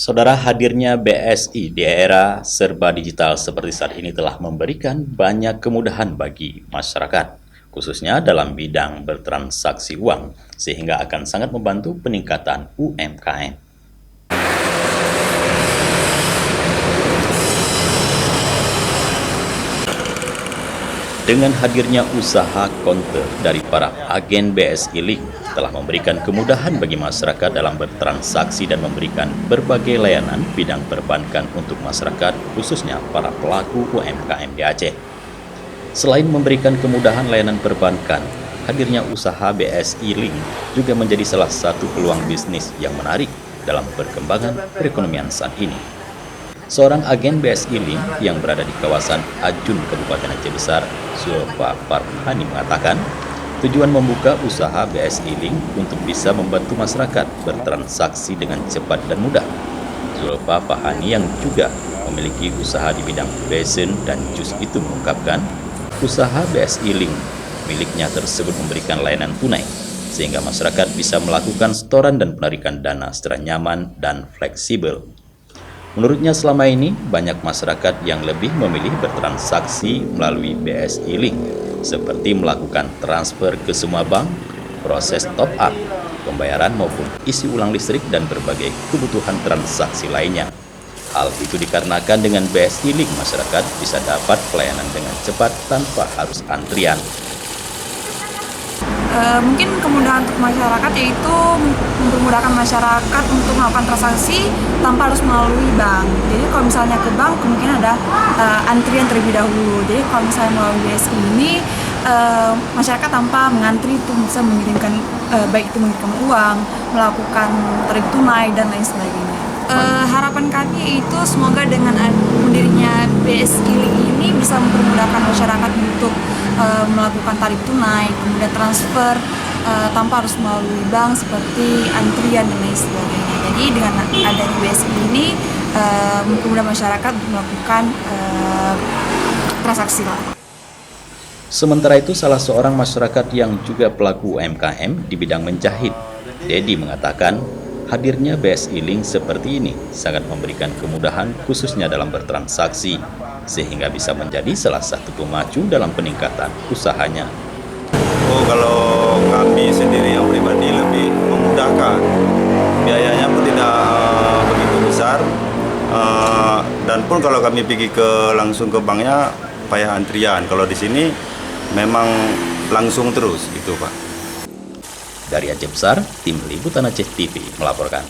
Saudara, hadirnya BSI di era serba digital seperti saat ini telah memberikan banyak kemudahan bagi masyarakat, khususnya dalam bidang bertransaksi uang, sehingga akan sangat membantu peningkatan UMKM. Dengan hadirnya usaha counter dari para agen BSI Link telah memberikan kemudahan bagi masyarakat dalam bertransaksi dan memberikan berbagai layanan bidang perbankan untuk masyarakat, khususnya para pelaku UMKM di Aceh. Selain memberikan kemudahan layanan perbankan, hadirnya usaha BSI Link juga menjadi salah satu peluang bisnis yang menarik dalam perkembangan perekonomian saat ini. Seorang agen BSI Link yang berada di kawasan Ajun, Kabupaten Aceh Besar, Zulfa Farhani mengatakan, tujuan membuka usaha BSI Link untuk bisa membantu masyarakat bertransaksi dengan cepat dan mudah. Zulfa Farhani yang juga memiliki usaha di bidang besen dan jus itu mengungkapkan, usaha BSI Link miliknya tersebut memberikan layanan tunai, sehingga masyarakat bisa melakukan setoran dan penarikan dana secara nyaman dan fleksibel. Menurutnya selama ini banyak masyarakat yang lebih memilih bertransaksi melalui BSI Link, seperti melakukan transfer ke semua bank, proses top up, pembayaran maupun isi ulang listrik dan berbagai kebutuhan transaksi lainnya. Hal itu dikarenakan dengan BSI Link masyarakat bisa dapat pelayanan dengan cepat tanpa harus antrian. Mungkin kemudahan untuk masyarakat yaitu mempermudahkan masyarakat untuk melakukan transaksi tanpa harus melalui bank. Jadi kalau misalnya ke bank kemungkinan ada antrian terlebih dahulu. Jadi kalau misalnya melalui BSI ini masyarakat tanpa mengantri itu bisa mengirimkan baik itu mengirimkan uang, melakukan tarik tunai dan lain sebagainya. Harapan kami itu semoga dengan berdirinya BSI Link ini bisa mempermudahkan masyarakat untuk melakukan tarik tunai, kemudian transfer tanpa harus melalui bank seperti antrian dan lain sebagainya. Jadi dengan adanya BSI ini mempermudah masyarakat untuk melakukan transaksi. Sementara itu, salah seorang masyarakat yang juga pelaku UMKM di bidang menjahit, Dedi, mengatakan hadirnya BSI Link seperti ini sangat memberikan kemudahan khususnya dalam bertransaksi, sehingga bisa menjadi salah satu pemacu dalam peningkatan usahanya. Kalau kami sendiri yang pribadi lebih memudahkan, biayanya pun tidak begitu besar, dan pun kalau kami pergi langsung ke banknya payah antrian. Kalau di sini memang langsung terus gitu, Pak. Dari Aceh Besar, tim Liputan Aceh TV melaporkan.